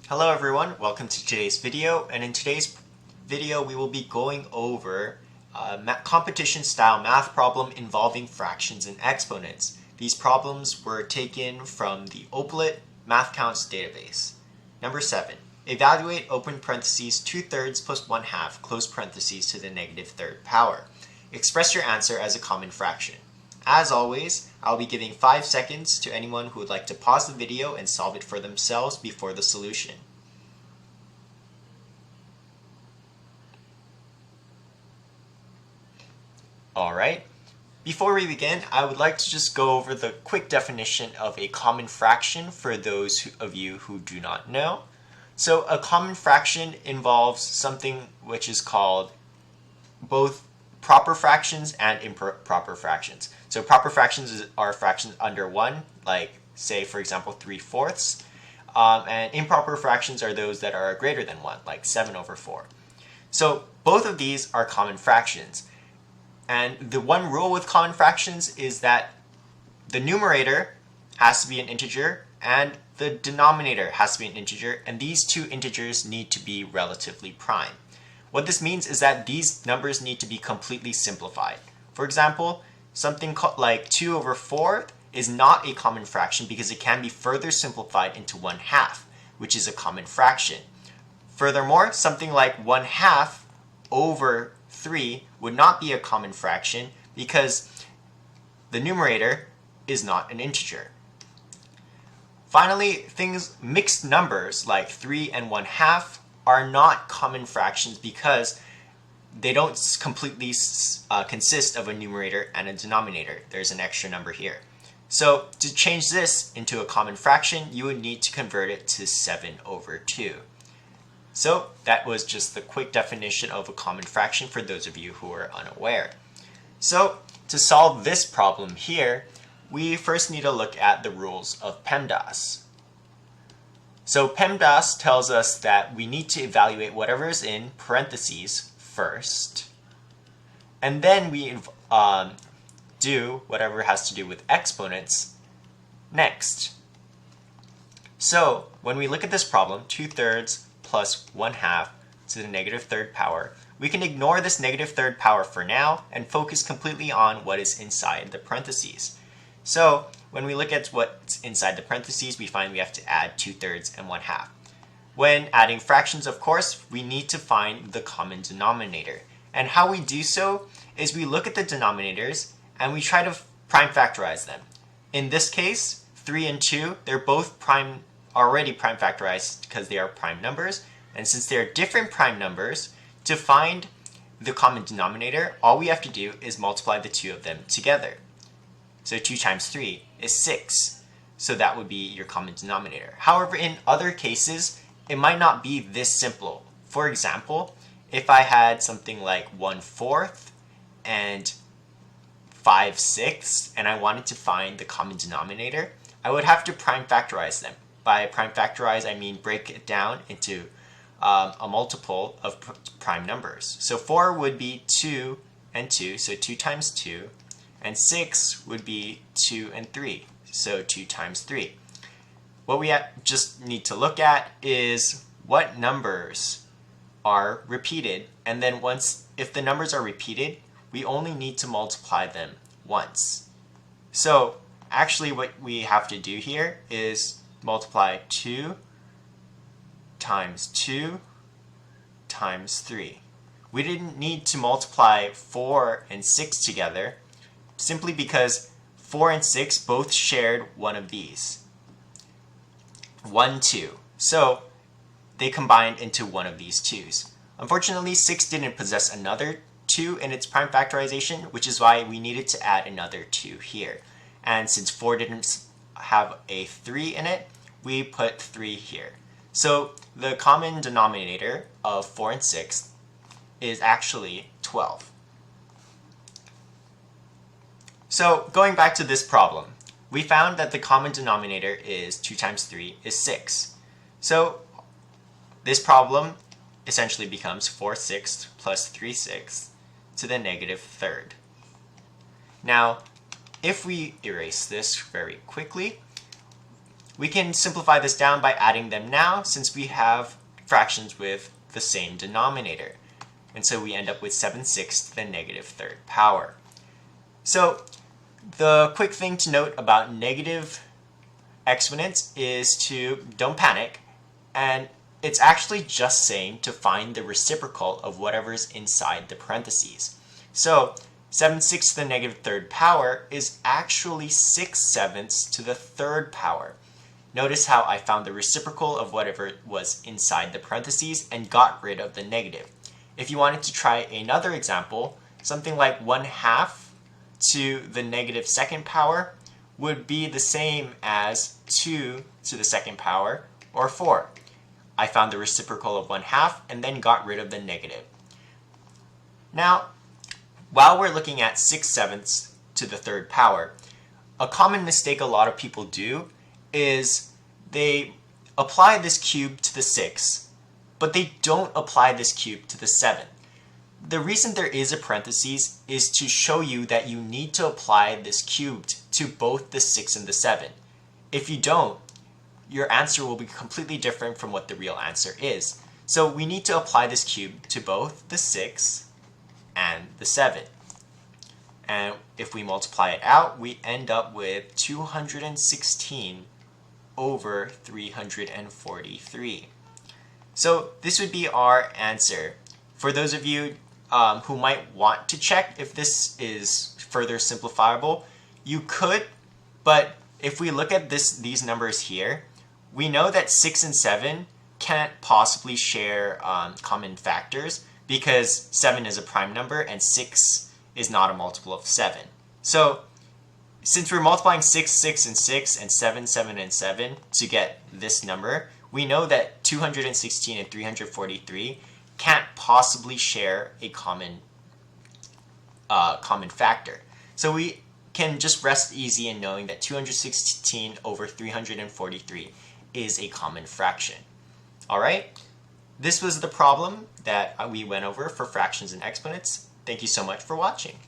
Hello everyone, welcome to today's video, and in today's video we will be going over a competition style math problem involving fractions and exponents. These problems were taken from the Oplet Math Counts database. Number 7. Evaluate open parentheses 2/3 plus 1/2 close parentheses to the negative third power. Express your answer as a common fraction. As always, I'll be giving 5 seconds to anyone who would like to pause the video and solve it for themselves before the solution. Alright, before we begin, I would like to just go over the quick definition of a common fraction for those of you who do not know. So a common fraction involves something which is called both proper fractions and improper fractions. So proper fractions are fractions under 1, like say for example 3/4, and improper fractions are those that are greater than 1, like 7/4. So both of these are common fractions. And the one rule with common fractions is that the numerator has to be an integer and the denominator has to be an integer, and these two integers need to be relatively prime. What this means is that these numbers need to be completely simplified. For example, something like 2/4 is not a common fraction because it can be further simplified into 1/2, which is a common fraction. Furthermore, something like 1/2 over 3 would not be a common fraction because the numerator is not an integer. Finally, mixed numbers like 3 and 1/2 are not common fractions because they don't completely consist of a numerator and a denominator. There's an extra number here. So to change this into a common fraction, you would need to convert it to 7/2. So that was just the quick definition of a common fraction for those of you who are unaware. So to solve this problem here, we first need to look at the rules of PEMDAS. So PEMDAS tells us that we need to evaluate whatever is in parentheses first, and then we do whatever has to do with exponents next. So when we look at this problem, 2/3 plus 1/2 to the negative third power, we can ignore this negative third power for now and focus completely on what is inside the parentheses. So when we look at what's inside the parentheses, we find we have to add 2/3 and 1/2. When adding fractions, of course, we need to find the common denominator. And how we do so is we look at the denominators and we try to prime factorize them. In this case, 3 and 2, they're both already prime factorized because they are prime numbers. And since they are different prime numbers, to find the common denominator, all we have to do is multiply the two of them together. So 2 times 3 is 6. So that would be your common denominator. However, in other cases, it might not be this simple. For example, if I had something like 1/4 and 5/6 and I wanted to find the common denominator, I would have to prime factorize them. By prime factorize, I mean break it down into a multiple of prime numbers. So 4 would be 2 and 2, so 2 times 2, and 6 would be 2 and 3, so 2 times 3. What we just need to look at is what numbers are repeated, and then if the numbers are repeated, we only need to multiply them once. So actually what we have to do here is multiply 2 times 2 times 3. We didn't need to multiply 4 and 6 together simply because 4 and 6 both shared one of these. 1, 2. So they combined into one of these 2's. Unfortunately, 6 didn't possess another 2 in its prime factorization, which is why we needed to add another 2 here. And since 4 didn't have a 3 in it, we put 3 here. So the common denominator of 4 and 6 is actually 12. So going back to this problem, we found that the common denominator is 2 times 3 is 6. So this problem essentially becomes 4/6 plus 3/6 to the negative third. Now, if we erase this very quickly, We can simplify this down by adding them now since we have fractions with the same denominator. And so we end up with 7/6 to the negative third power. So the quick thing to note about negative exponents is to don't panic, and it's actually just saying to find the reciprocal of whatever's inside the parentheses. So 7/6 to the negative third power is actually 6/7 to the third power. Notice how I found the reciprocal of whatever was inside the parentheses and got rid of the negative. If you wanted to try another example, something like 1/2 to the negative second power would be the same as 2 to the second power, or 4. I found the reciprocal of 1/2 and then got rid of the negative. Now, while we're looking at 6/7 to the third power, a common mistake a lot of people do is they apply this cube to the 6, but they don't apply this cube to the 7. The reason there is a parentheses is to show you that you need to apply this cubed to both the 6 and the 7. If you don't, your answer will be completely different from what the real answer is. So we need to apply this cube to both the 6 and the 7. And if we multiply it out, we end up with 216 over 343. So this would be our answer. For those of you who might want to check if this is further simplifiable, you could, but if we look at these numbers here, we know that 6 and 7 can't possibly share common factors because 7 is a prime number and 6 is not a multiple of 7. So since we're multiplying 6, 6, and 6, and 7, 7, and 7 to get this number, we know that 216 and 343 can't possibly share a common factor. So we can just rest easy in knowing that 216 over 343 is a common fraction. All right, this was the problem that we went over for fractions and exponents. Thank you so much for watching.